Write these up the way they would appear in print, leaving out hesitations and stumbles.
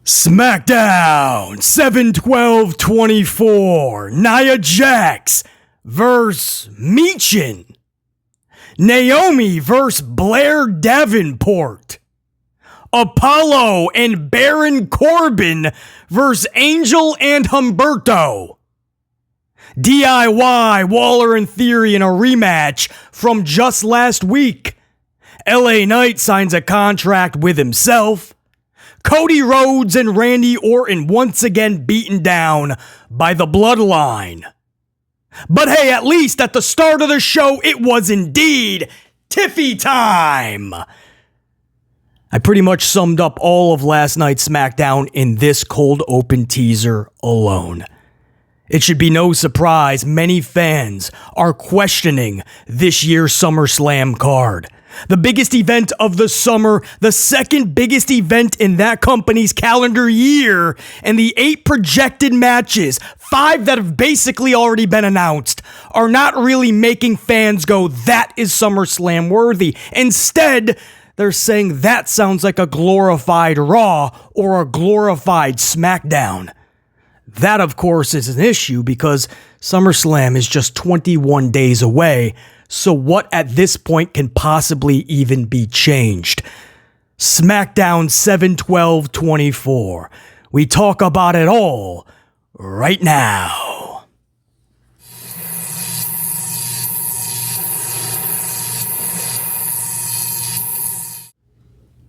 Smackdown 7/12/24. Nia Jax vs. Michin. Naomi vs. Blair Davenport. Apollo and Baron Corbin vs. Angel and Humberto. DIY, Waller and Theory in a rematch from just last week. LA Knight signs a contract with himself. Cody, Rhodes, and Randy Orton once again beaten down by the Bloodline. But hey, at least at the start of the show, it was indeed Tiffy time. I pretty much summed up all of last night's SmackDown in this cold open teaser alone. It should be no surprise many fans are questioning this year's SummerSlam card. The biggest event of the summer, the second biggest event in that company's calendar year, and the 8 projected matches, 5 that have basically already been announced, are not really making fans go, that is SummerSlam worthy. Instead, they're saying that sounds like a glorified Raw or a glorified SmackDown. That, of course, is an issue because SummerSlam is just 21 days away. So what at this point can possibly even be changed? SmackDown 7/12/24. We talk about it all right now.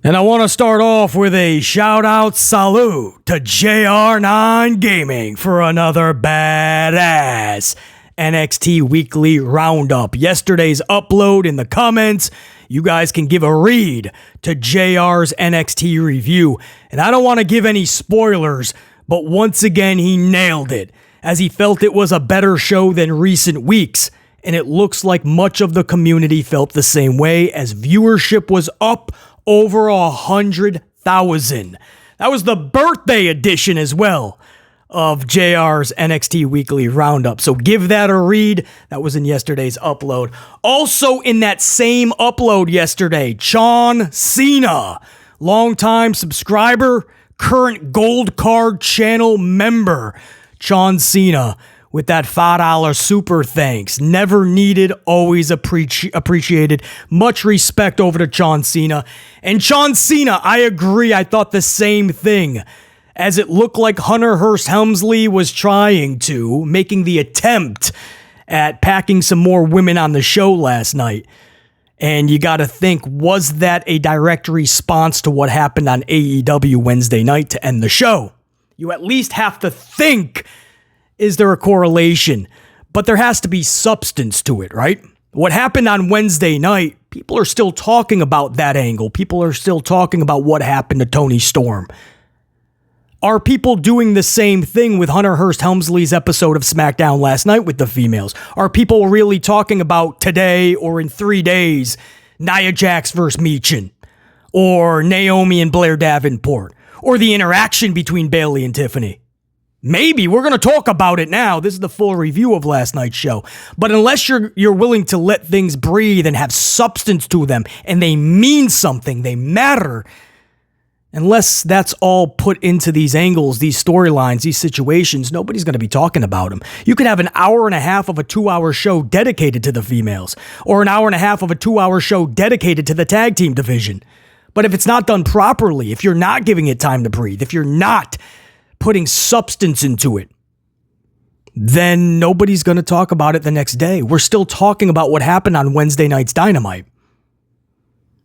And I want to start off with a shout out salute to JR9 Gaming for another badass NXT Weekly Roundup. Yesterday's upload in the comments, you guys can give a read to JR's NXT review. And I don't want to give any spoilers, but once again, he nailed it, as he felt it was a better show than recent weeks. And it looks like much of the community felt the same way, as viewership was up over 100,000. That was the birthday edition as well of JR's NXT Weekly Roundup. So give that a read. That was in yesterday's upload. Also in that same upload yesterday, John Cena, longtime subscriber, current Gold Card channel member, John Cena, with that $5 super thanks. Never needed, always appreciated. Much respect over to John Cena. And John Cena, I agree, I thought the same thing, as it looked like Hunter Hearst Helmsley was making the attempt at packing some more women on the show last night. And you gotta think, was that a direct response to what happened on AEW Wednesday night to end the show? You at least have to think, is there a correlation? But there has to be substance to it, right? What happened on Wednesday night, people are still talking about that angle. People are still talking about what happened to Toni Storm. Are people doing the same thing with Hunter Hearst Helmsley's episode of SmackDown last night with the females? Are people really talking about today or in 3 days, Nia Jax versus Michin? Or Naomi and Blair Davenport? Or the interaction between Bayley and Tiffany? Maybe. We're going to talk about it now. This is the full review of last night's show. But unless you're willing to let things breathe and have substance to them, and they mean something, they matter, unless that's all put into these angles, these storylines, these situations, nobody's going to be talking about them. You could have an hour and a half of a 2-hour show dedicated to the females, or an hour and a half of a 2-hour show dedicated to the tag team division. But if it's not done properly, if you're not giving it time to breathe, if you're not putting substance into it, then nobody's going to talk about it the next day. We're still talking about what happened on Wednesday night's Dynamite.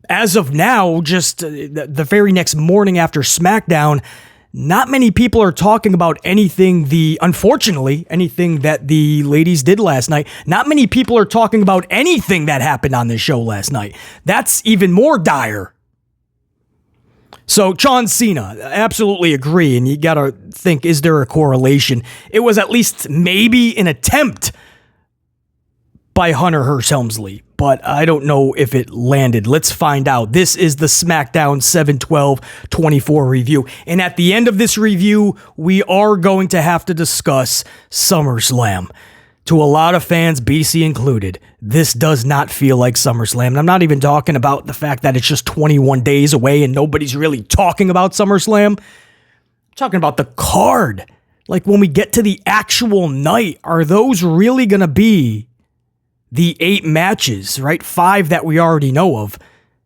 As of now, just the very next morning after SmackDown, not many people are talking about unfortunately, anything that the ladies did last night. Not many people are talking about anything that happened on this show last night. That's even more dire. So, John Cena, absolutely agree, and you gotta think, is there a correlation? It was at least maybe an attempt by Hunter Hearst Helmsley, but I don't know if it landed. Let's find out. This is the SmackDown 7/12/24 review. And at the end of this review, we are going to have to discuss SummerSlam. To a lot of fans, BC included, this does not feel like SummerSlam. And I'm not even talking about the fact that it's just 21 days away and nobody's really talking about SummerSlam. talking about the card. Like, when we get to the actual night, are those really going to be the 8 matches, right? 5 that we already know of.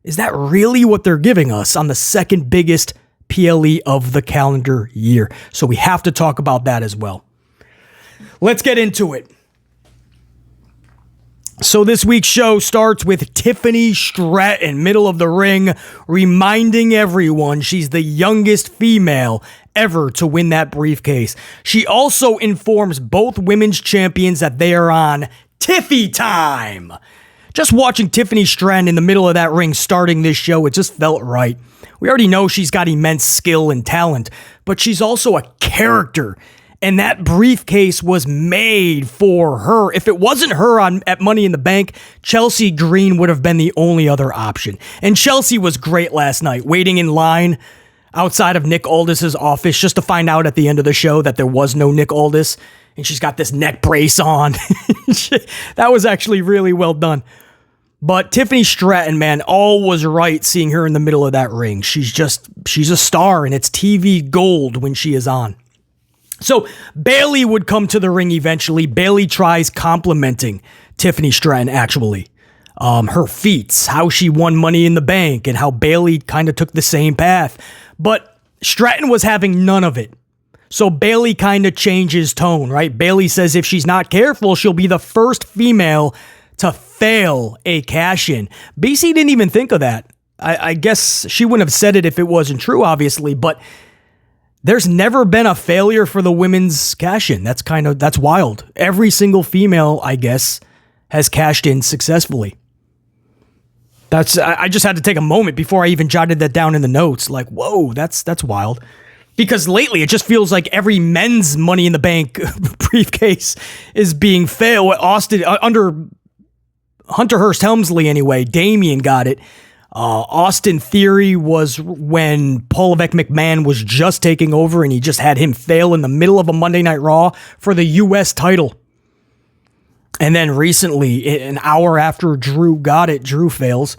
Is that really what they're giving us on the second biggest PLE of the calendar year? So we have to talk about that as well. Let's get into it. So this week's show starts with Tiffany Stratton, middle of the ring, reminding everyone she's the youngest female ever to win that briefcase. She also informs both women's champions that they are on Tiffy time. Just watching Tiffany Stratton in the middle of that ring starting this show, it just felt right. We already know she's got immense skill and talent, but she's also a character. And that briefcase was made for her. If it wasn't her at Money in the Bank, Chelsea Green would have been the only other option. And Chelsea was great last night, waiting in line outside of Nick Aldis's office just to find out at the end of the show that there was no Nick Aldis. And she's got this neck brace on. That was actually really well done. But Tiffany Stratton, man, all was right seeing her in the middle of that ring. She's a star, and it's TV gold when she is on. So Bayley would come to the ring eventually. Bayley tries complimenting Tiffany Stratton, actually. Her feats, how she won Money in the Bank, and how Bayley kind of took the same path. But Stratton was having none of it. So Bayley kind of changes tone, right? Bayley says if she's not careful, she'll be the first female to fail a cash-in. BC didn't even think of that. I guess she wouldn't have said it if it wasn't true, obviously, but there's never been a failure for the women's cash-in. That's wild. Every single female, I guess, has cashed in successfully. I just had to take a moment before I even jotted that down in the notes. Like, whoa, that's wild. Because lately, it just feels like every men's Money in the Bank briefcase is being failed. Austin, under Hunter Hearst Helmsley anyway, Damian got it. Austin Theory was when Paul Levesque McMahon was just taking over, and he just had him fail in the middle of a Monday Night Raw for the U.S. title. And then recently, an hour after Drew got it, Drew fails.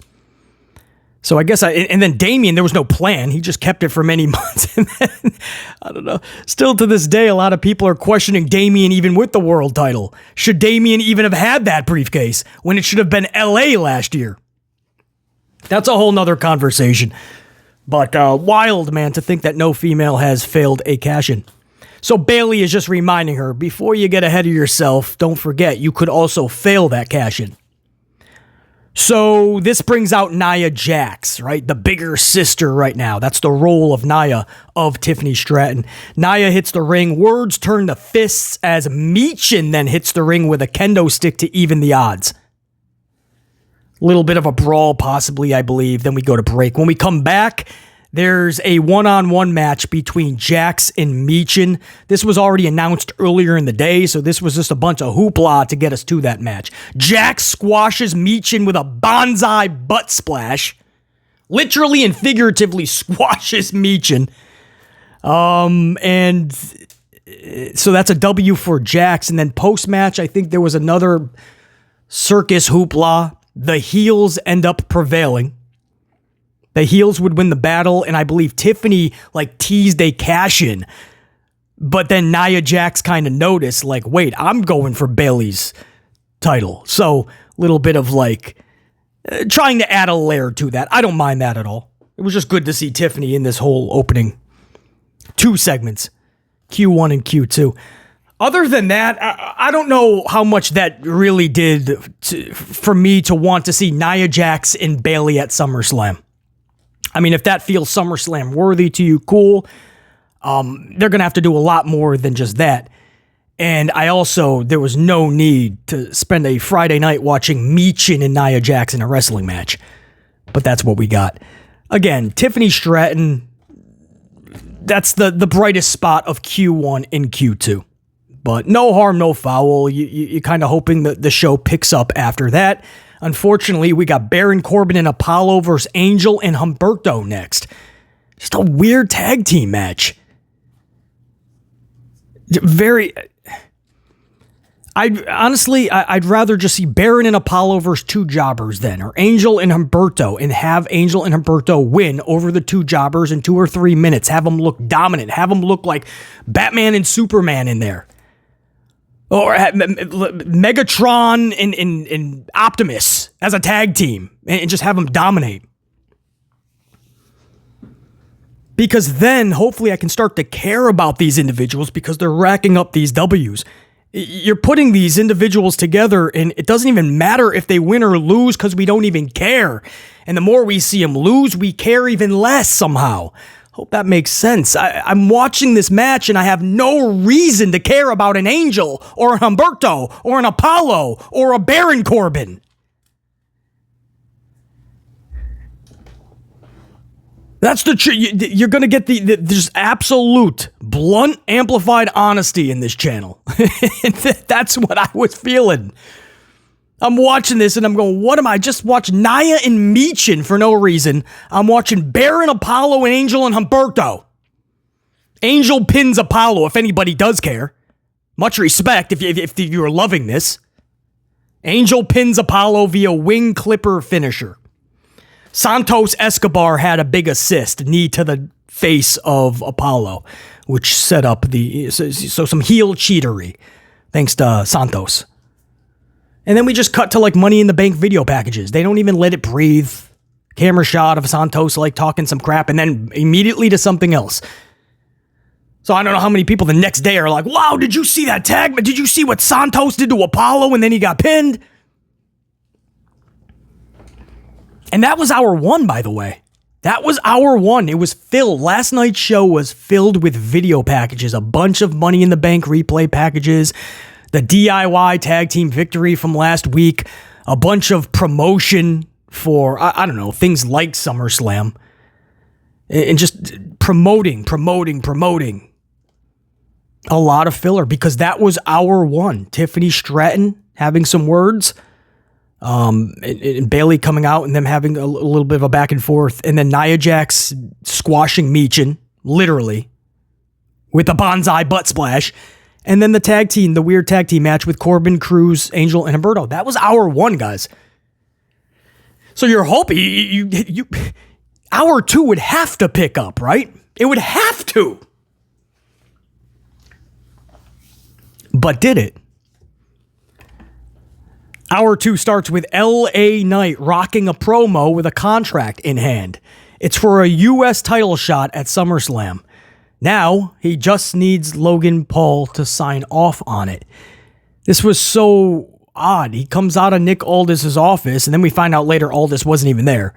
So I guess and then Damian, there was no plan. He just kept it for many months. And then, I don't know. Still to this day, a lot of people are questioning Damian even with the world title. Should Damian even have had that briefcase when it should have been LA last year? That's a whole nother conversation. But wild, man, to think that no female has failed a cash-in. So Bayley is just reminding her, before you get ahead of yourself, don't forget, you could also fail that cash-in. So this brings out Nia Jax, right? The bigger sister right now. That's the role of Nia, of Tiffany Stratton. Nia hits the ring. Words turn to fists as Michin then hits the ring with a kendo stick to even the odds. Little bit of a brawl, possibly, I believe. Then we go to break. When we come back, there's a one-on-one match between Jax and Michin. This was already announced earlier in the day, so this was just a bunch of hoopla to get us to that match. Jax squashes Michin with a bonsai butt splash. Literally and figuratively squashes Michin. And so that's a W for Jax. And then post-match, I think there was another circus hoopla. The heels end up prevailing. The heels would win the battle, and I believe Tiffany teased a cash-in. But then Nia Jax kind of noticed, wait, I'm going for Bayley's title. So, little bit of trying to add a layer to that. I don't mind that at all. It was just good to see Tiffany in this whole opening 2 segments, Q1 and Q2. Other than that, I don't know how much that really did for me to want to see Nia Jax and Bayley at SummerSlam. I mean, if that feels SummerSlam worthy to you, cool. They're going to have to do a lot more than just that. And there was no need to spend a Friday night watching Michin and Nia Jax in a wrestling match. But that's what we got. Again, Tiffany Stratton, that's the brightest spot of Q1 and Q2. But no harm, no foul. You're kind of hoping that the show picks up after that. Unfortunately, we got Baron Corbin and Apollo versus Angel and Humberto next. Just a weird tag team match. I'd rather just see Baron and Apollo versus two jobbers then, or Angel and Humberto, and have Angel and Humberto win over the two jobbers in 2 or 3 minutes. Have them look dominant. Have them look like Batman and Superman in there. Or Megatron and Optimus as a tag team, and just have them dominate. Because then, hopefully, I can start to care about these individuals because they're racking up these W's. You're putting these individuals together, and it doesn't even matter if they win or lose because we don't even care. And the more we see them lose, we care even less somehow. Hope that makes sense. I'm watching this match, and I have no reason to care about an Angel or a Humberto or an Apollo or a Baron Corbin. That's the truth. You're going to get there's absolute, blunt, amplified honesty in this channel. That's what I was feeling. I'm watching this and I'm going, what am I? Just watch Nia and Michin for no reason. I'm watching Baron, Apollo, and Angel and Humberto. Angel pins Apollo, if anybody does care. Much respect if you're loving this. Angel pins Apollo via wing clipper finisher. Santos Escobar had a big assist, knee to the face of Apollo, which set up so some heel cheatery, thanks to Santos. And then we just cut to like Money in the Bank video packages. They don't even let it breathe. Camera shot of Santos like talking some crap and then immediately to something else. So I don't know how many people the next day are like, wow, did you see that tag? Did you see what Santos did to Apollo and then he got pinned? And that was hour 1, by the way. That was hour 1. It was filled. Last night's show was filled with video packages. A bunch of Money in the Bank replay packages. The DIY tag team victory from last week. A bunch of promotion for, I don't know, things like SummerSlam. And just promoting. A lot of filler because that was hour 1. Tiffany Stratton having some words. And Bayley coming out and them having a little bit of a back and forth. And then Nia Jax squashing Michin, literally, with a bonsai butt splash. And then the weird tag team match with Corbin, Cruz, Angel, and Humberto. That was hour 1, guys. So you're hoping you hour 2 would have to pick up, right? It would have to. But did it? Hour 2 starts with L.A. Knight rocking a promo with a contract in hand. It's for a U.S. title shot at SummerSlam. Now, he just needs Logan Paul to sign off on it. This was so odd. He comes out of Nick Aldis's office, and then we find out later Aldis wasn't even there.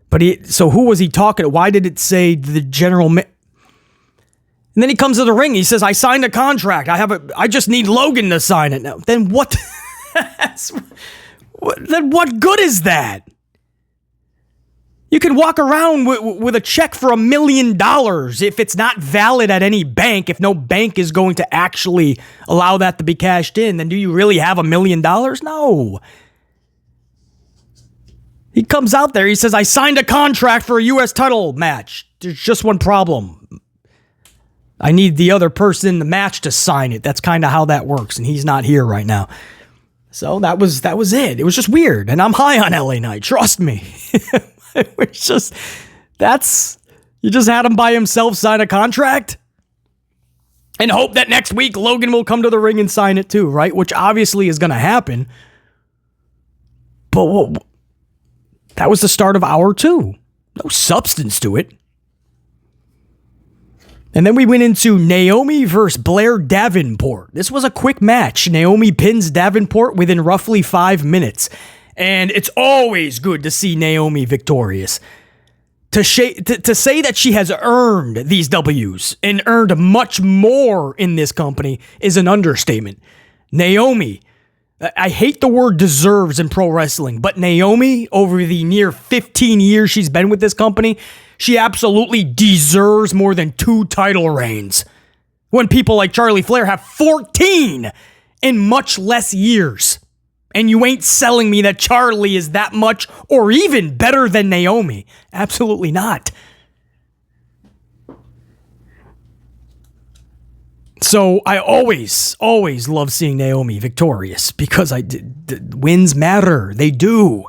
But so who was he talking to? Why did it say the general... And then he comes to the ring. He says, I signed a contract. I just need Logan to sign it now. Then what... Then what good is that? You can walk around with a check for $1 million if it's not valid at any bank. If no bank is going to actually allow that to be cashed in, then do you really have $1 million? No. He comes out there. He says, I signed a contract for a U.S. title match. There's just one problem. I need the other person in the match to sign it. That's kind of how that works, and he's not here right now. So that was it. It was just weird. And I'm high on LA Knight. Trust me. It was just, you just had him by himself sign a contract and hope that next week Logan will come to the ring and sign it too, right? Which obviously is going to happen. But that was the start of hour 2. No substance to it. And then we went into Naomi versus Blair Davenport. This was a quick match. Naomi pins Davenport within roughly 5 minutes. And it's always good to see Naomi victorious. To say that she has earned these W's and earned much more in this company is an understatement. Naomi, I hate the word deserves in pro wrestling, but Naomi, over the near 15 years she's been with this company, she absolutely deserves more than 2 title reigns. When people like Charlie Flair have 14 in much less years. And you ain't selling me that Charlie is that much or even better than Naomi. Absolutely not. So I always love seeing Naomi victorious because wins matter. They do.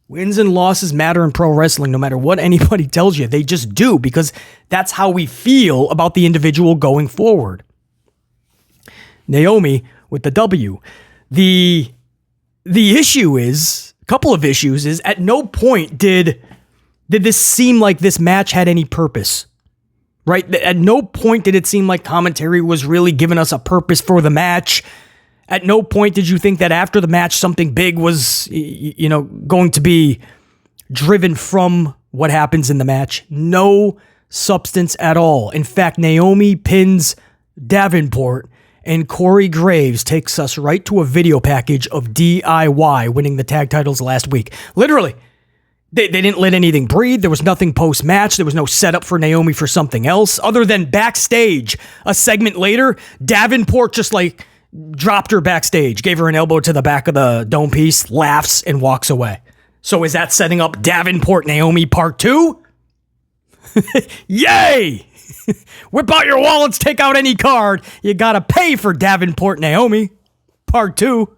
Wins and losses matter in pro wrestling no matter what anybody tells you. They just do because that's how we feel about the individual going forward. Naomi with the W. The issue is, a couple of issues is, at no point did this seem like this match had any purpose. Right? At no point did it seem like commentary was really giving us a purpose for the match. At no point did you think that after the match something big was, going to be driven from what happens in the match. No substance at all. In fact, Naomi pins Davenport and Corey Graves takes us right to a video package of DIY winning the tag titles last week. Literally. They didn't let anything breathe. There was nothing post-match. There was no setup for Naomi for something else other than backstage. A segment later, Davenport just dropped her backstage, gave her an elbow to the back of the dome piece, laughs, and walks away. So is that setting up Davenport Naomi Part 2? Yay! Whip out your wallets, take out any card. You gotta pay for Davenport Naomi Part 2.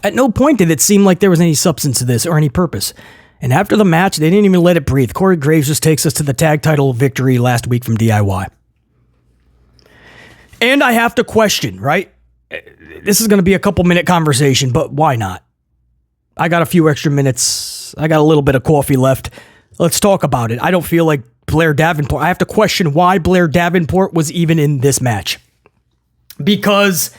At no point did it seem like there was any substance to this or any purpose. And after the match, they didn't even let it breathe. Corey Graves just takes us to the tag title victory last week from DIY. And I have to question, right? This is going to be a couple-minute conversation, but why not? I got a few extra minutes. I got a little bit of coffee left. Let's talk about it. I don't feel like Blair Davenport. I have to question why Blair Davenport was even in this match. Because...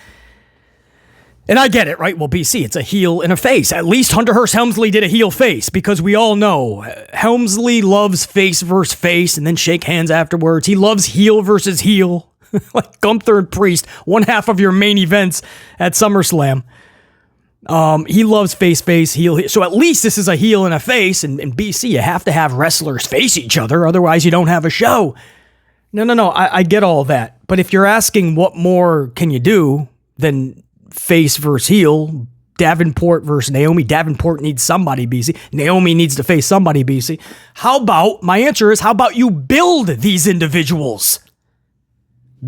And I get it, right? Well, BC, it's a heel and a face. At least Hunter Hearst Helmsley did a heel face because we all know Helmsley loves face versus face and then shake hands afterwards. He loves heel versus heel. Like Gunther and Priest, one half of your main events at SummerSlam. He loves face, heel. So at least this is a heel and a face. And BC, you have to have wrestlers face each other. Otherwise, you don't have a show. No. I get all that. But if you're asking what more can you do than face versus heel, Davenport versus Naomi. Davenport needs somebody, BC. Naomi needs to face somebody, BC. My answer is, how about you build these individuals?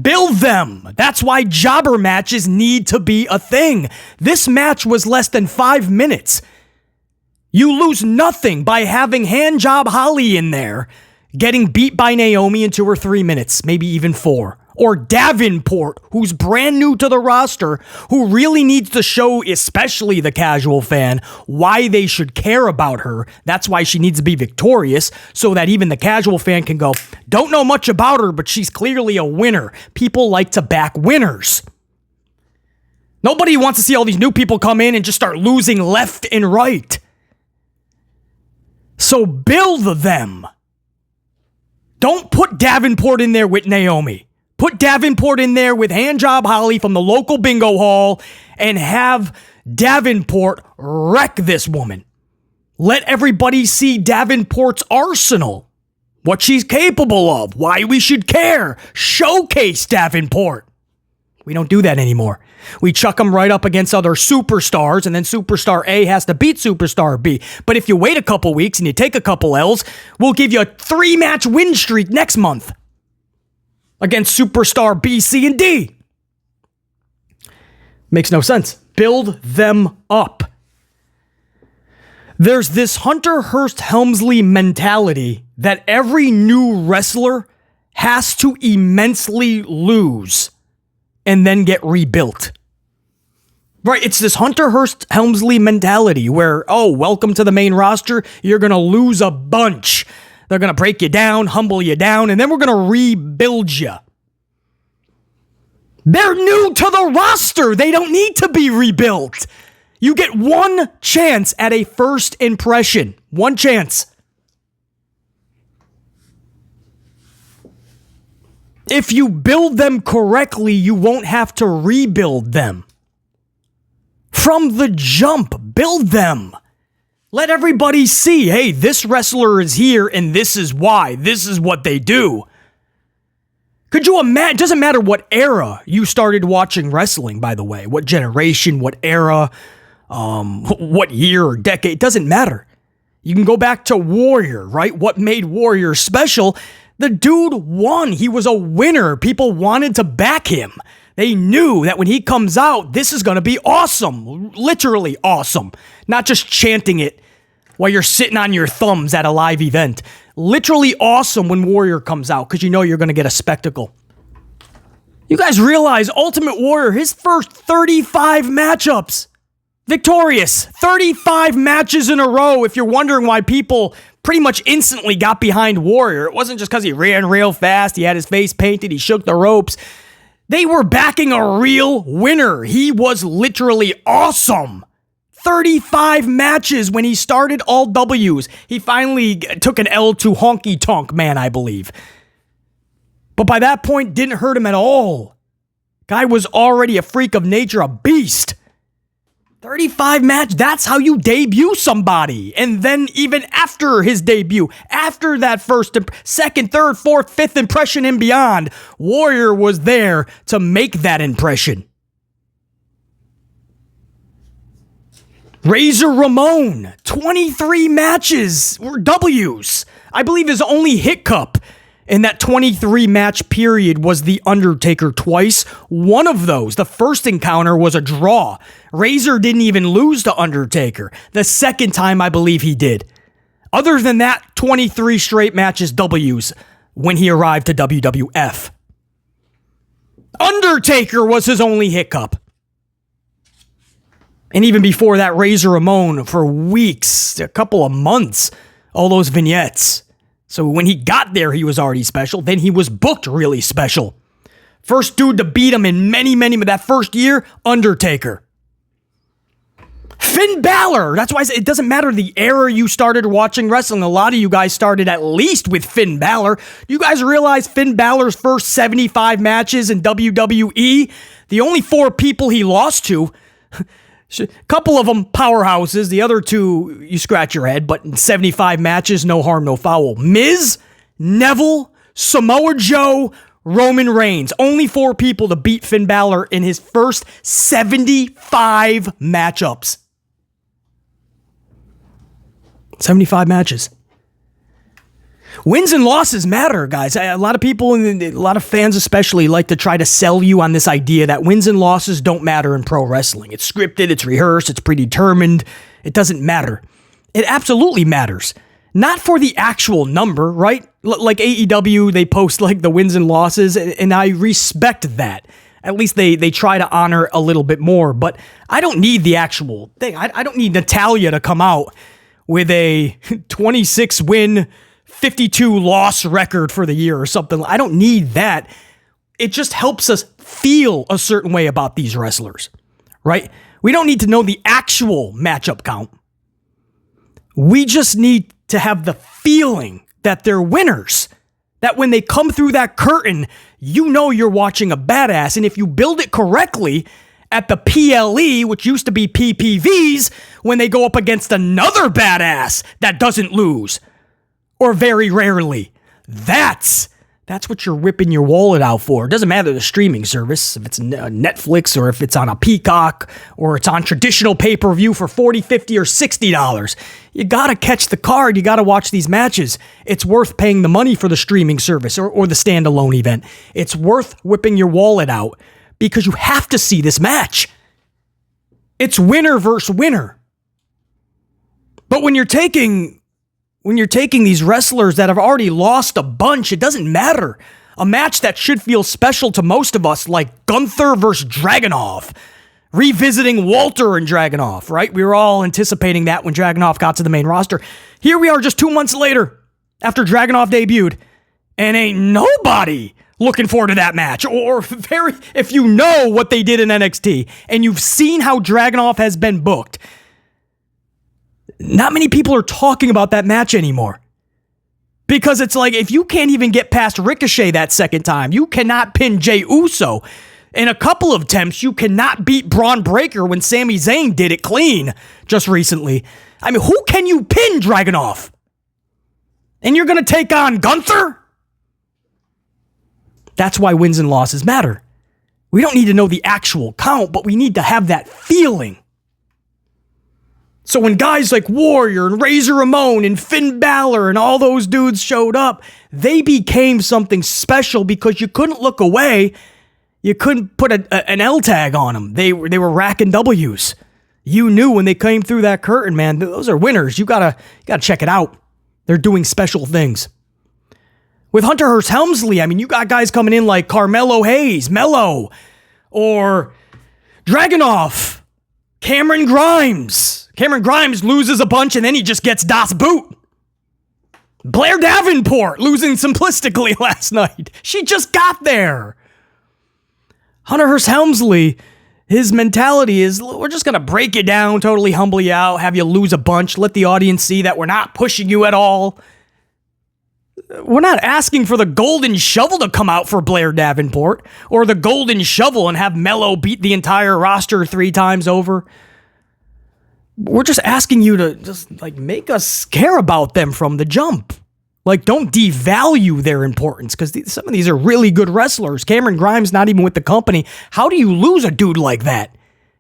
Build them. That's why jobber matches need to be a thing. This match was less than 5 minutes. You lose nothing by having Handjob Holly in there, getting beat by Naomi in 2 or 3 minutes, maybe even 4. Or Davenport, who's brand new to the roster, who really needs to show, especially the casual fan, why they should care about her. That's why she needs to be victorious, so that even the casual fan can go, don't know much about her, but she's clearly a winner. People like to back winners. Nobody wants to see all these new people come in and just start losing left and right. So build them. Don't put Davenport in there with Naomi. Put Davenport in there with Handjob Holly from the local bingo hall and have Davenport wreck this woman. Let everybody see Davenport's arsenal, what she's capable of, why we should care. Showcase Davenport. We don't do that anymore. We chuck them right up against other superstars, and then Superstar A has to beat Superstar B. But if you wait a couple weeks and you take a couple L's, we'll give you a 3-match win streak next month against Superstar B, C, and D. Makes no sense. Build them up. There's this Hunter Hearst Helmsley mentality that every new wrestler has to immensely lose and then get rebuilt. Right, it's this Hunter Hearst Helmsley mentality where, welcome to the main roster, you're going to lose a bunch. They're going to break you down, humble you down, and then we're going to rebuild you. They're new to the roster. They don't need to be rebuilt. You get one chance at a first impression. One chance. If you build them correctly, you won't have to rebuild them. From the jump, build them. Let everybody see, hey, this wrestler is here and this is why. This is what they do. Could you imagine? It doesn't matter what era you started watching wrestling, by the way. What generation, what era, what year or decade. It doesn't matter. You can go back to Warrior, right? What made Warrior special? The dude won. He was a winner. People wanted to back him. They knew that when he comes out, this is going to be awesome. Literally awesome. Not just chanting it while you're sitting on your thumbs at a live event. Literally awesome when Warrior comes out because you know you're going to get a spectacle. You guys realize Ultimate Warrior, his first 35 matchups, victorious. 35 matches in a row. If you're wondering why people pretty much instantly got behind Warrior, it wasn't just because he ran real fast, he had his face painted, he shook the ropes. They were backing a real winner. He was literally awesome. 35 matches when he started all W's. He finally took an L to Honky Tonk Man, I believe. But by that point, didn't hurt him at all. Guy was already a freak of nature, a beast. 35 match, that's how you debut somebody. And then even after his debut, after that first, second, third, fourth, fifth impression and beyond, Warrior was there to make that impression. Razor Ramon, 23 matches were W's. I believe his only hiccup in that 23 match period was The Undertaker twice. One of those, the first encounter, was a draw. Razor didn't even lose to Undertaker. The second time, I believe he did. Other than that, 23 straight matches W's when he arrived to WWF. Undertaker was his only hiccup. And even before that, Razor Ramon for weeks, a couple of months, all those vignettes. So when he got there, he was already special. Then he was booked really special. First dude to beat him in many, that first year, Undertaker. Finn Balor. That's why I say it doesn't matter the era you started watching wrestling. A lot of you guys started at least with Finn Balor. You guys realize Finn Balor's first 75 matches in WWE, the only 4 people he lost to, a couple of them powerhouses, the other 2 you scratch your head, but in 75 matches, no harm, no foul. Miz, Neville, Samoa Joe, Roman Reigns. Only 4 people to beat Finn Balor in his first 75 matchups. 75 matches. Wins and losses matter, guys. A lot of people, and a lot of fans especially, like to try to sell you on this idea that wins and losses don't matter in pro wrestling. It's scripted, it's rehearsed, it's predetermined. It doesn't matter. It absolutely matters. Not for the actual number, right? Like AEW, they post like the wins and losses, and I respect that. At least they try to honor a little bit more, but I don't need the actual thing. I don't need Natalya to come out with a 26-win, 52-loss record for the year or something. I don't need that. It just helps us feel a certain way about these wrestlers, right? We don't need to know the actual matchup count. We just need to have the feeling that they're winners. That when they come through that curtain, you know you're watching a badass. And if you build it correctly at the PLE, which used to be PPVs, when they go up against another badass that doesn't lose, or very rarely, that's what you're whipping your wallet out for. It doesn't matter the streaming service, if it's Netflix or if it's on a Peacock or it's on traditional pay-per-view for $40, $50, or $60. You gotta catch the card. You gotta watch these matches. It's worth paying the money for the streaming service or the standalone event. It's worth whipping your wallet out because you have to see this match. It's winner versus winner. But when you're taking these wrestlers that have already lost a bunch, it doesn't matter. A match that should feel special to most of us, like Gunther versus Dragunov, revisiting Walter and Dragunov, right? We were all anticipating that when Dragunov got to the main roster. Here we are just 2 months later, after Dragunov debuted, and ain't nobody looking forward to that match. Or if you know what they did in NXT, and you've seen how Dragunov has been booked, not many people are talking about that match anymore. Because it's like, if you can't even get past Ricochet that second time, you cannot pin Jey Uso. In a couple of attempts, you cannot beat Braun Breaker when Sami Zayn did it clean just recently. I mean, who can you pin Dragunov? And you're going to take on Gunther? That's why wins and losses matter. We don't need to know the actual count, but we need to have that feeling. So when guys like Warrior and Razor Ramon and Finn Balor and all those dudes showed up, they became something special because you couldn't look away. You couldn't put an L tag on them. They were racking W's. You knew when they came through that curtain, man, those are winners. You gotta check it out. They're doing special things. With Hunter Hearst Helmsley, I mean, you got guys coming in like Carmelo Hayes, Mello, or Dragunov, Cameron Grimes. Cameron Grimes loses a bunch and then he just gets Das Boot. Blair Davenport losing simplistically last night. She just got there. Hunter Hearst Helmsley, his mentality is, we're just going to break you down, totally humble you out, have you lose a bunch, let the audience see that we're not pushing you at all. We're not asking for the golden shovel to come out for Blair Davenport or the golden shovel and have Mello beat the entire roster 3 times over. We're just asking you to just like make us care about them from the jump. Like, don't devalue their importance because some of these are really good wrestlers. Cameron Grimes not even with the company. How do you lose a dude like that?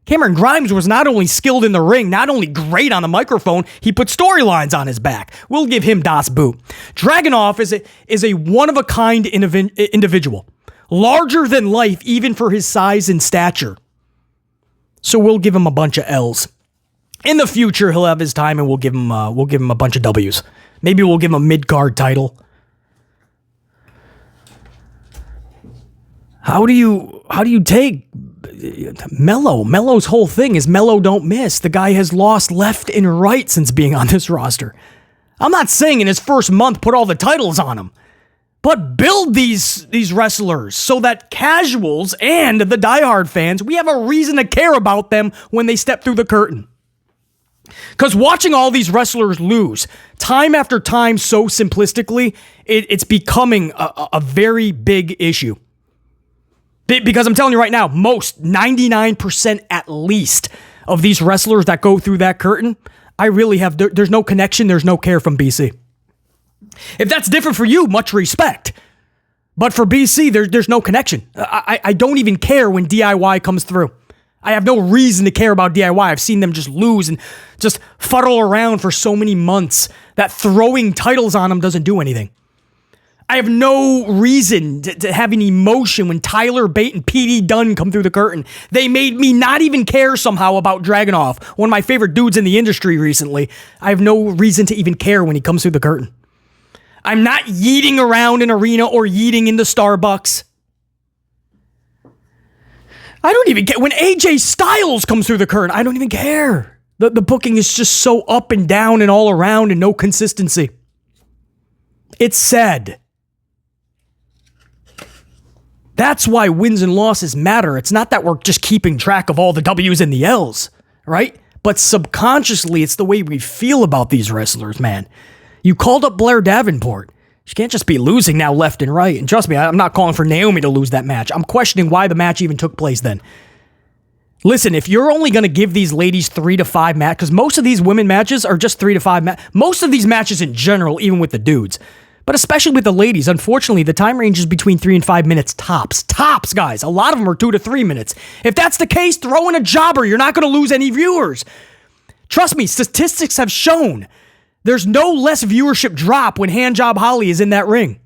Cameron Grimes was not only skilled in the ring, not only great on the microphone, he put storylines on his back. We'll give him Das Boot. Dragunov is a one-of-a-kind individual. Larger than life, even for his size and stature. So we'll give him a bunch of L's. In the future, he'll have his time and we'll give him a bunch of W's. Maybe we'll give him a mid-card title. How do you take Mello? Mello's whole thing is Mello don't miss. The guy has lost left and right since being on this roster. I'm not saying in his first month put all the titles on him, but build these wrestlers so that casuals and the diehard fans, we have a reason to care about them when they step through the curtain. Because watching all these wrestlers lose time after time so simplistically, it's becoming a very big issue. Because I'm telling you right now, most, 99% at least, of these wrestlers that go through that curtain, I really have, there's no connection, there's no care from BC. If that's different for you, much respect. But for BC, there's no connection. I don't even care when DIY comes through. I have no reason to care about DIY. I've seen them just lose and just fuddle around for so many months that throwing titles on them doesn't do anything. I have no reason to have any emotion when Tyler Bate and P.D. Dunne come through the curtain. They made me not even care somehow about Dragunov, one of my favorite dudes in the industry recently. I have no reason to even care when he comes through the curtain. I'm not yeeting around an arena or yeeting into Starbucks. I don't even care. When AJ Styles comes through the curtain, I don't even care. The booking is just so up and down and all around and no consistency. It's sad. That's why wins and losses matter. It's not that we're just keeping track of all the W's and the L's, right? But subconsciously, it's the way we feel about these wrestlers, man. You called up Blair Davenport. She can't just be losing now left and right. And trust me, I'm not calling for Naomi to lose that match. I'm questioning why the match even took place then. Listen, if you're only going to give these ladies 3 to 5 matches, because most of these women matches are just 3 to 5 matches. Most of these matches in general, even with the dudes, but especially with the ladies, unfortunately, the time range is between 3 and 5 minutes tops. Tops, guys. A lot of them are 2 to 3 minutes. If that's the case, throw in a jobber. You're not going to lose any viewers. Trust me, statistics have shown there's no less viewership drop when Handjob Holly is in that ring.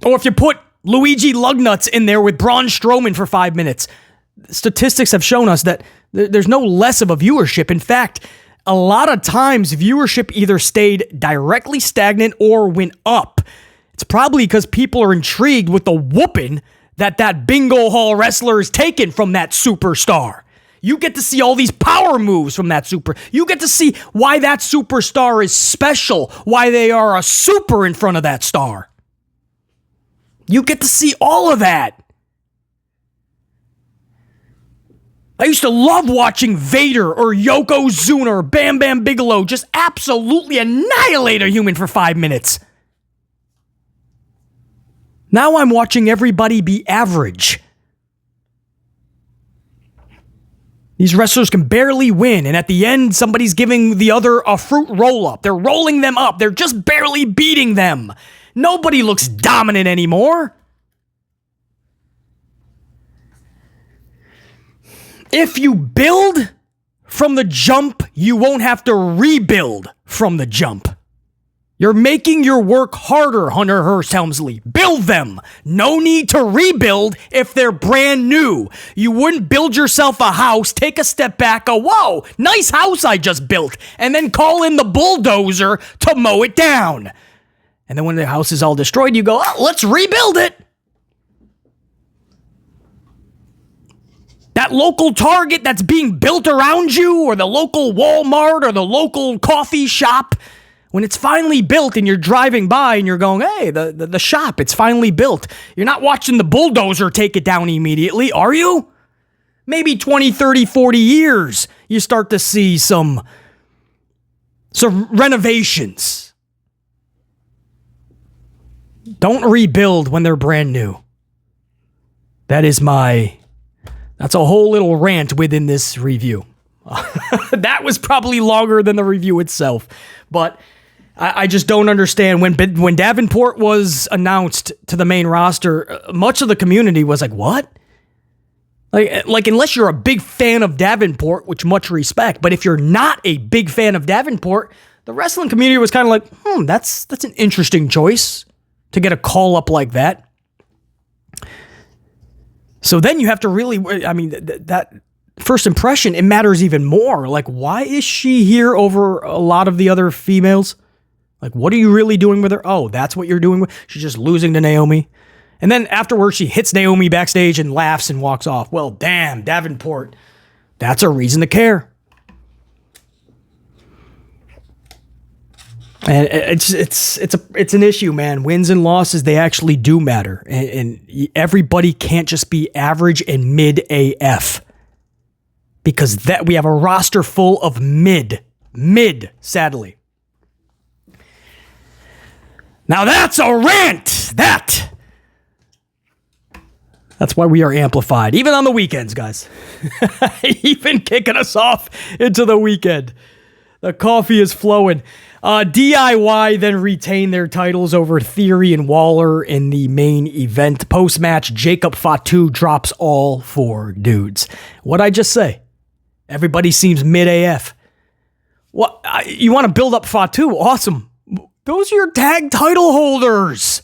Or if you put Luigi Lugnuts in there with Braun Strowman for 5 minutes. Statistics have shown us that there's no less of a viewership. In fact, a lot of times viewership either stayed directly stagnant or went up. It's probably because people are intrigued with the whooping that bingo hall wrestler is taking from that superstar. You get to see all these power moves from that super. You get to see why that superstar is special, why they are a super in front of that star. You get to see all of that. I used to love watching Vader or Yokozuna or Bam Bam Bigelow just absolutely annihilate a human for 5 minutes. Now I'm watching everybody be average. These wrestlers can barely win, and at the end, somebody's giving the other a fruit roll-up. They're rolling them up. They're just barely beating them. Nobody looks dominant anymore. If you build from the jump, you won't have to rebuild from the jump. You're making your work harder, Hunter Hearst Helmsley. Build them. No need to rebuild if they're brand new. You wouldn't build yourself a house, take a step back, go, whoa, nice house I just built, and then call in the bulldozer to mow it down. And then when the house is all destroyed, you go, oh, let's rebuild it. That local Target that's being built around you, or the local Walmart, or the local coffee shop, when it's finally built and you're driving by and you're going, hey, the shop, it's finally built. You're not watching the bulldozer take it down immediately, are you? Maybe 20, 30, 40 years, you start to see some renovations. Don't rebuild when they're brand new. That's a whole little rant within this review. That was probably longer than the review itself, but I just don't understand. When Davenport was announced to the main roster, much of the community was like, what? Like unless you're a big fan of Davenport, which much respect, but if you're not a big fan of Davenport, the wrestling community was kind of like, that's an interesting choice to get a call up like that. So then you have to really, that first impression, it matters even more. Like, why is she here over a lot of the other females? Like, what are you really doing with her? Oh, that's what you're doing with. She's just losing to Naomi. And then afterwards, she hits Naomi backstage and laughs and walks off. Well, damn, Davenport. That's a reason to care. And it's an issue, man. Wins and losses, they actually do matter. And everybody can't just be average and mid AF. Because we have a roster full of mid, sadly. Now that's a rant. That's why we are amplified, even on the weekends, guys. Even kicking us off into the weekend. The coffee is flowing. DIY then retain their titles over Theory and Waller in the main event. Post-match, Jacob Fatu drops all 4 dudes. What'd I just say? Everybody seems mid-AF. What? You want to build up Fatu? Awesome. Those are your tag title holders.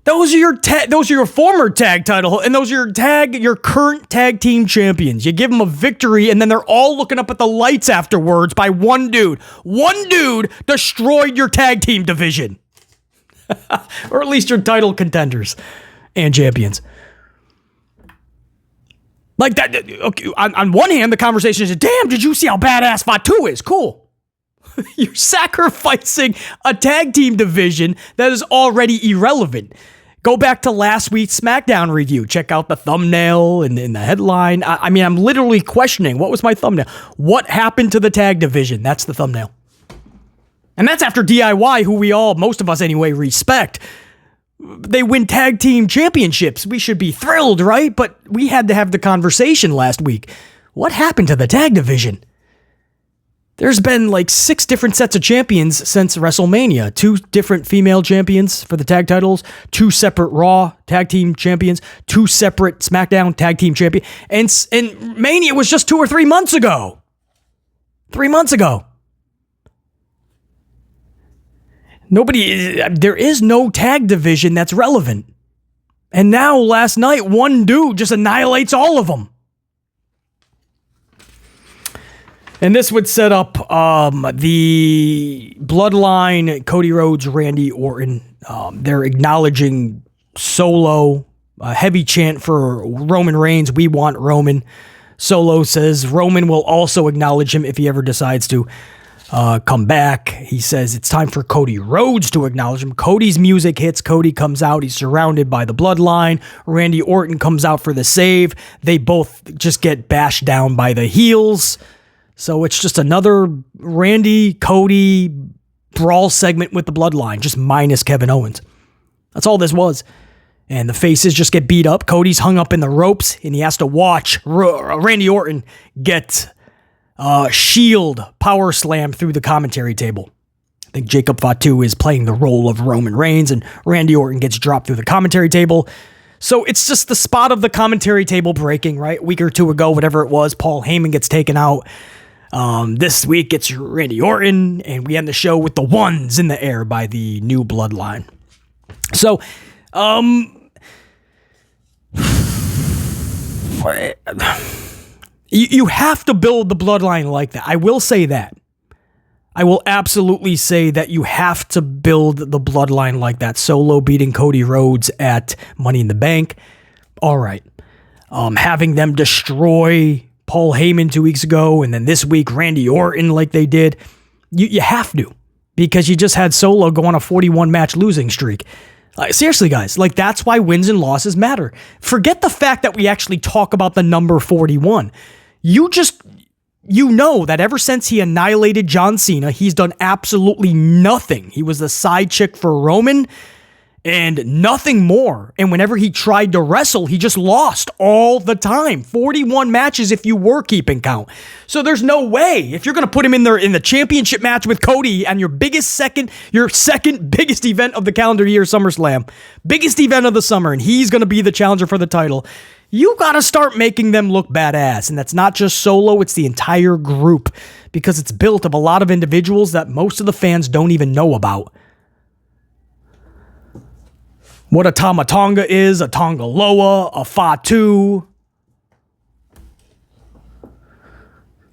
Those are your former tag title, and those are your current tag team champions. You give them a victory, and then they're all looking up at the lights afterwards by one dude. One dude destroyed your tag team division. Or at least your title contenders and champions. Like that, okay, on one hand, the conversation is, damn, did you see how badass Fatu is? Cool. You're sacrificing a tag team division that is already irrelevant. Go back to last week's SmackDown review. Check out the thumbnail and the headline. I'm literally questioning, what was my thumbnail? What happened to the tag division? That's the thumbnail. And that's after DIY, who we all, most of us anyway, respect. They win tag team championships. We should be thrilled, right? But we had to have the conversation last week. What happened to the tag division? There's been like 6 different sets of champions since WrestleMania. 2 different female champions for the tag titles, 2 separate Raw tag team champions, 2 separate SmackDown tag team champions. And Mania was just 2 or 3 months ago. 3 months ago. There is no tag division that's relevant. And now last night, one dude just annihilates all of them. And this would set up the Bloodline, Cody Rhodes, Randy Orton. They're acknowledging Solo, a heavy chant for Roman Reigns. We want Roman. Solo says Roman will also acknowledge him if he ever decides to come back. He says it's time for Cody Rhodes to acknowledge him. Cody's music hits. Cody comes out. He's surrounded by the Bloodline. Randy Orton comes out for the save. They both just get bashed down by the heels. So it's just another Randy, Cody brawl segment with the Bloodline, just minus Kevin Owens. That's all this was. And the faces just get beat up. Cody's hung up in the ropes, and he has to watch Randy Orton get Shield power slam through the commentary table. I think Jacob Fatu is playing the role of Roman Reigns, and Randy Orton gets dropped through the commentary table. So it's just the spot of the commentary table breaking, right? A week or two ago, whatever it was, Paul Heyman gets taken out. This week it's Randy Orton, and we end the show with the ones in the air by the new Bloodline. So, you have to build the Bloodline like that. I will say that. I will absolutely say that you have to build the Bloodline like that. Solo beating Cody Rhodes at Money in the Bank. All right. Having them destroy Paul Heyman 2 weeks ago, and then this week Randy Orton like they did. You have to, because you just had Solo go on a 41 match losing streak. Seriously, guys, like that's why wins and losses matter. Forget the fact that we actually talk about the number 41. You know that ever since he annihilated John Cena, he's done absolutely nothing. He was the side chick for Roman and nothing more. And whenever he tried to wrestle, he just lost all the time. 41 matches if you were keeping count. So there's no way, if you're going to put him in there in the championship match with Cody and your second biggest event of the calendar year, SummerSlam, biggest event of the summer, and he's going to be the challenger for the title, you got to start making them look badass. And that's not just Solo, it's the entire group, because it's built of a lot of individuals that most of the fans don't even know about. What a Tama Tonga is, a Tonga Loa, a Fatu.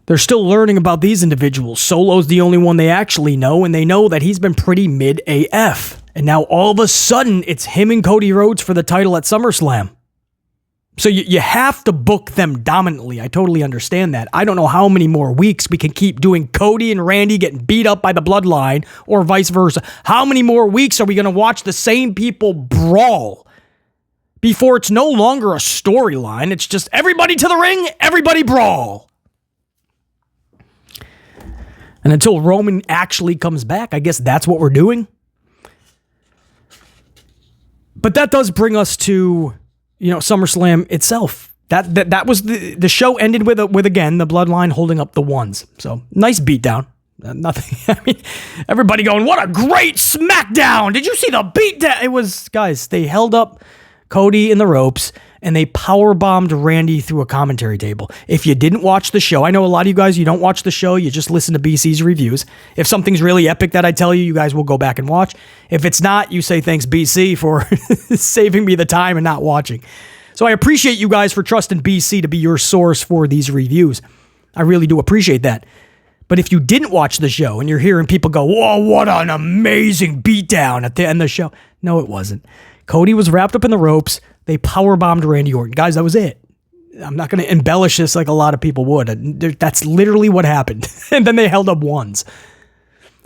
They're still learning about these individuals. Solo's the only one they actually know, and they know that he's been pretty mid AF. And now all of a sudden, it's him and Cody Rhodes for the title at SummerSlam. So you have to book them dominantly. I totally understand that. I don't know how many more weeks we can keep doing Cody and Randy getting beat up by the Bloodline, or vice versa. How many more weeks are we going to watch the same people brawl before it's no longer a storyline? It's just everybody to the ring, everybody brawl. And until Roman actually comes back, I guess that's what we're doing. But that does bring us to, SummerSlam itself. That was the show ended with again the Bloodline holding up the ones. So nice beatdown. Nothing. I mean, everybody going, what a great Smackdown! Did you see the beatdown? It was, guys. They held up Cody in the ropes and they power bombed Randy through a commentary table. If you didn't watch the show, I know a lot of you guys, you don't watch the show. You just listen to BC's reviews. If something's really epic that I tell you, you guys will go back and watch. If it's not, you say thanks BC for saving me the time and not watching. So I appreciate you guys for trusting BC to be your source for these reviews. I really do appreciate that. But if you didn't watch the show and you're hearing people go, whoa, what an amazing beatdown at the end of the show. No, it wasn't. Cody was wrapped up in the ropes. They powerbombed Randy Orton. Guys, that was it. I'm not going to embellish this like a lot of people would. That's literally what happened. And then they held up ones.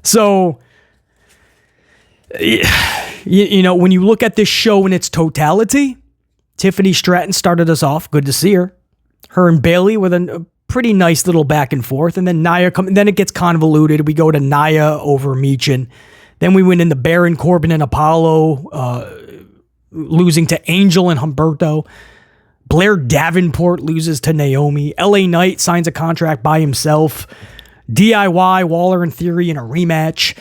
So, when you look at this show in its totality, Tiffany Stratton started us off. Good to see her. Her and Bayley with a pretty nice little back and forth. And then then it gets convoluted. We go to Nia over Michin. Then we went into Baron Corbin and Apollo, losing to Angel and Humberto. Blair Davenport loses to Naomi. LA Knight signs a contract by himself. DIY, Waller and Theory in a rematch.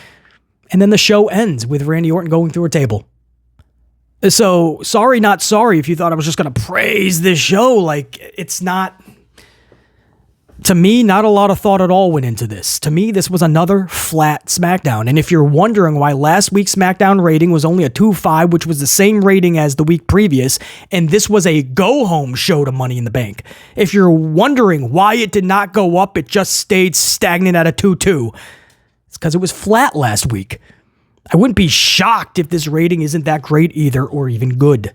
And then the show ends with Randy Orton going through a table. So, sorry, not sorry if you thought I was just going to praise this show. Like, it's not... To me, not a lot of thought at all went into this. To me, this was another flat SmackDown. And if you're wondering why last week's SmackDown rating was only a 2.5, which was the same rating as the week previous, and this was a go-home show to Money in the Bank. If you're wondering why it did not go up, it just stayed stagnant at a 2.2. It's because it was flat last week. I wouldn't be shocked if this rating isn't that great either, or even good.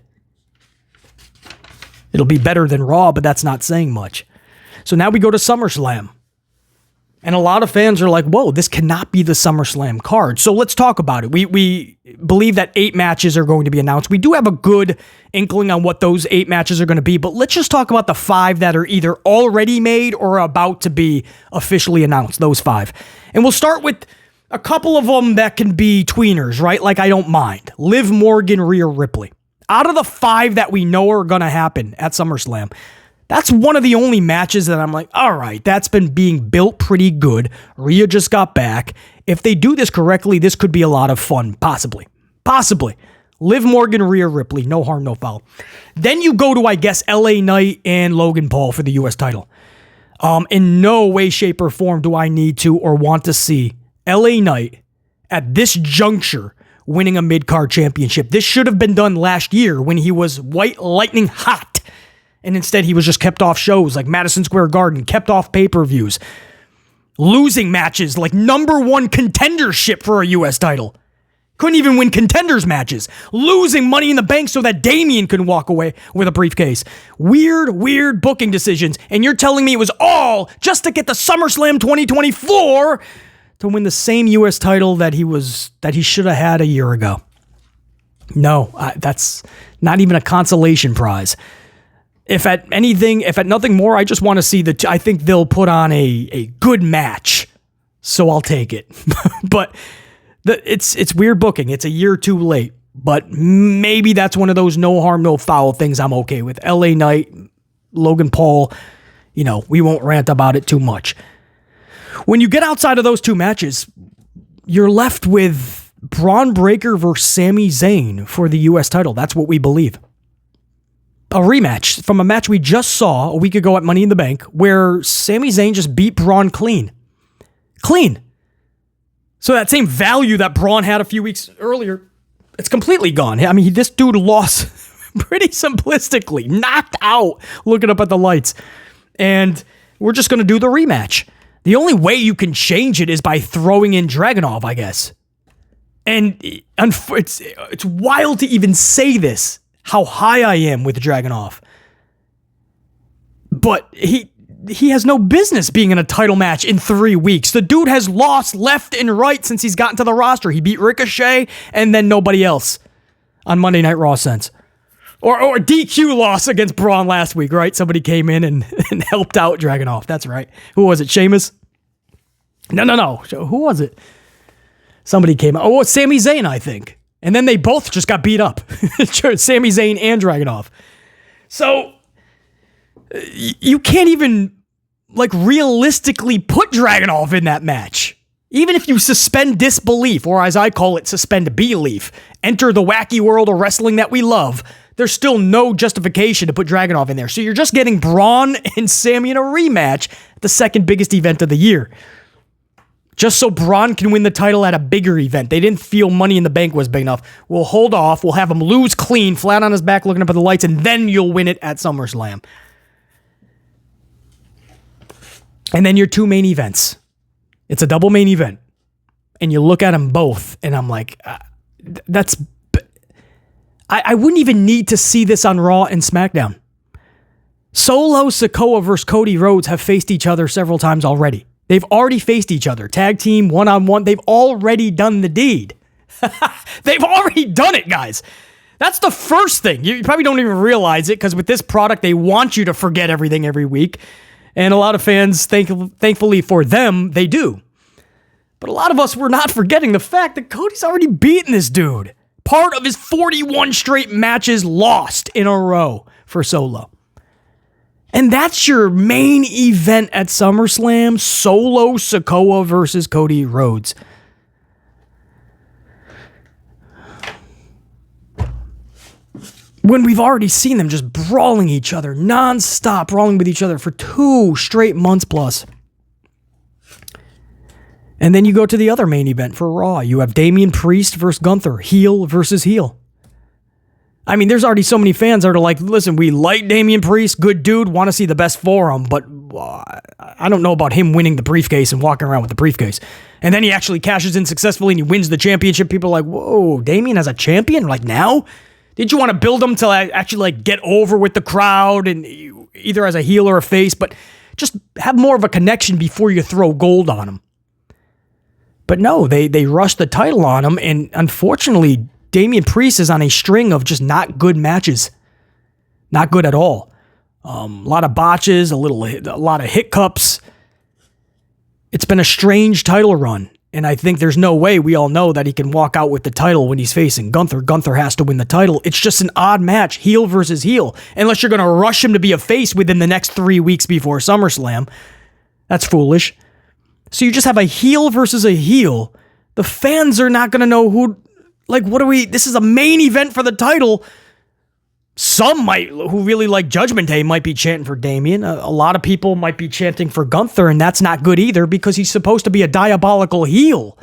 It'll be better than Raw, but that's not saying much. So now we go to SummerSlam. And a lot of fans are like, whoa, this cannot be the SummerSlam card. So let's talk about it. We believe that 8 matches are going to be announced. We do have a good inkling on what those 8 matches are going to be, but let's just talk about the 5 that are either already made or about to be officially announced, those 5. And we'll start with a couple of them that can be tweeners, right? Like, I don't mind. Liv Morgan, Rhea Ripley. Out of the 5 that we know are going to happen at SummerSlam, that's one of the only matches that I'm like, all right, that's been being built pretty good. Rhea just got back. If they do this correctly, this could be a lot of fun. Possibly. Liv Morgan, Rhea Ripley, no harm, no foul. Then you go to, I guess, LA Knight and Logan Paul for the U.S. title. In no way, shape, or form do I need to or want to see LA Knight at this juncture winning a mid-card championship. This should have been done last year when he was white lightning hot. And instead, he was just kept off shows like Madison Square Garden, kept off pay-per-views, losing matches like number one contendership for a U.S. title. Couldn't even win contenders matches. Losing Money in the Bank so that Damian could walk away with a briefcase. Weird booking decisions. And you're telling me it was all just to get the SummerSlam 2024 to win the same U.S. title that he should have had a year ago. No, that's not even a consolation prize. If at nothing more, I just want to see I think they'll put on a good match. So I'll take it. But it's weird booking. It's a year too late. But maybe that's one of those no harm, no foul things I'm okay with. LA Knight, Logan Paul, we won't rant about it too much. When you get outside of those two matches, you're left with Braun Breaker versus Sami Zayn for the U.S. title. That's what we believe. A rematch from a match we just saw a week ago at Money in the Bank where Sami Zayn just beat Braun clean. So that same value that Braun had a few weeks earlier, it's completely gone. I mean, this dude lost pretty simplistically, knocked out looking up at the lights. And we're just going to do the rematch. The only way you can change it is by throwing in Dragunov, I guess. And it's wild to even say this, how high I am with Dragunov. But he has no business being in a title match in 3 weeks. The dude has lost left and right since he's gotten to the roster. He beat Ricochet and then nobody else on Monday Night Raw since. Or DQ loss against Braun last week, right? Somebody came in and helped out Dragunov. That's right. Who was it? Sheamus? No. Who was it? Somebody came out. Oh, it's Sami Zayn, I think. And then they both just got beat up. Sami Zayn and Dragunov. So you can't even realistically put Dragunov in that match. Even if you suspend disbelief, or as I call it, suspend belief, enter the wacky world of wrestling that we love, there's still no justification to put Dragunov in there. So you're just getting Braun and Sami in a rematch at the second biggest event of the year. Just so Braun can win the title at a bigger event. They didn't feel Money in the Bank was big enough. We'll hold off. We'll have him lose clean, flat on his back, looking up at the lights, and then you'll win it at SummerSlam. And then your two main events. It's a double main event. And you look at them both, and I'm like, I wouldn't even need to see this on Raw and SmackDown. Solo Sikoa versus Cody Rhodes have faced each other several times already. They've already faced each other. Tag team, one-on-one. They've already done the deed. They've already done it, guys. That's the first thing. You probably don't even realize it because with this product, they want you to forget everything every week. And a lot of fans, thankfully for them, they do. But a lot of us were not forgetting the fact that Cody's already beaten this dude. Part of his 41 straight matches lost in a row for Solo. And that's your main event at SummerSlam, Solo Sikoa versus Cody Rhodes. When we've already seen them just brawling each other, non-stop brawling with each other for 2 straight months plus. And then you go to the other main event for Raw. You have Damian Priest versus Gunther, heel versus heel. I mean, there's already so many fans that are like, listen, we like Damian Priest, good dude, want to see the best for him, but I don't know about him winning the briefcase and walking around with the briefcase. And then he actually cashes in successfully and he wins the championship. People are like, whoa, Damian as a champion? Like now? Did you want to build him to actually get over with the crowd and either as a heel or a face, but just have more of a connection before you throw gold on him? But no, they rushed the title on him, and unfortunately, Damian Priest is on a string of just not good matches. Not good at all. A lot of botches, a lot of hiccups. It's been a strange title run, and I think there's no way we all know that he can walk out with the title when he's facing Gunther. Gunther has to win the title. It's just an odd match, heel versus heel, unless you're going to rush him to be a face within the next 3 weeks before SummerSlam. That's foolish. So you just have a heel versus a heel. The fans are not going to know who... Like, this is a main event for the title. Some who really like Judgment Day might be chanting for Damian. A lot of people might be chanting for Gunther, and that's not good either because he's supposed to be a diabolical heel.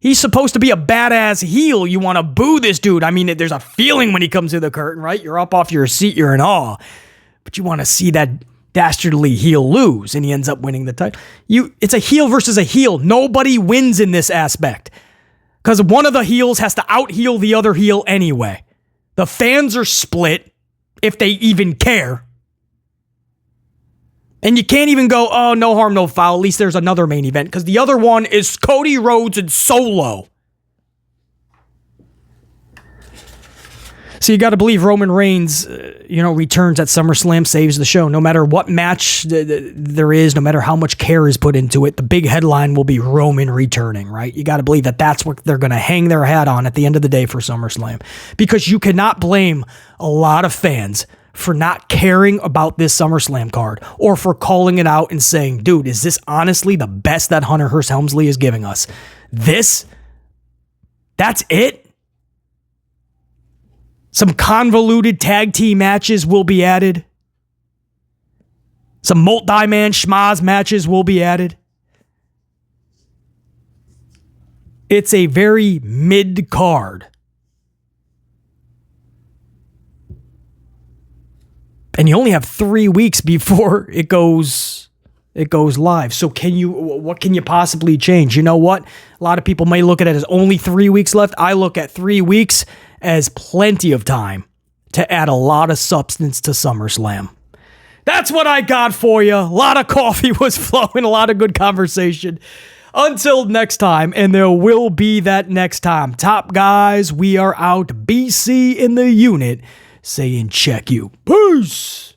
He's supposed to be a badass heel. You want to boo this dude. I mean, there's a feeling when he comes through the curtain, right? You're up off your seat, you're in awe. But you want to see that dastardly heel lose, and he ends up winning the title. It's a heel versus a heel. Nobody wins in this aspect because one of the heels has to out-heel the other heel anyway. The fans are split, if they even care. And you can't even go, oh, no harm, no foul. At least there's another main event. Because the other one is Cody Rhodes and Solo. So you got to believe Roman Reigns, returns at SummerSlam, saves the show. No matter what match there is, no matter how much care is put into it, the big headline will be Roman returning, right? You got to believe that that's what they're going to hang their hat on at the end of the day for SummerSlam. Because you cannot blame a lot of fans for not caring about this SummerSlam card or for calling it out and saying, dude, is this honestly the best that Hunter Hearst Helmsley is giving us? That's it? Some convoluted tag team matches will be added. Some multi-man schmaz matches will be added. It's a very mid-card. And you only have 3 weeks before it goes live. So what can you possibly change? You know what? A lot of people may look at it as only 3 weeks left. I look at 3 weeks as plenty of time to add a lot of substance to SummerSlam. That's what I got for you. A lot of coffee was flowing, a lot of good conversation. Until next time, and there will be that next time. Top guys, we are out. BC in the unit saying check you. Peace.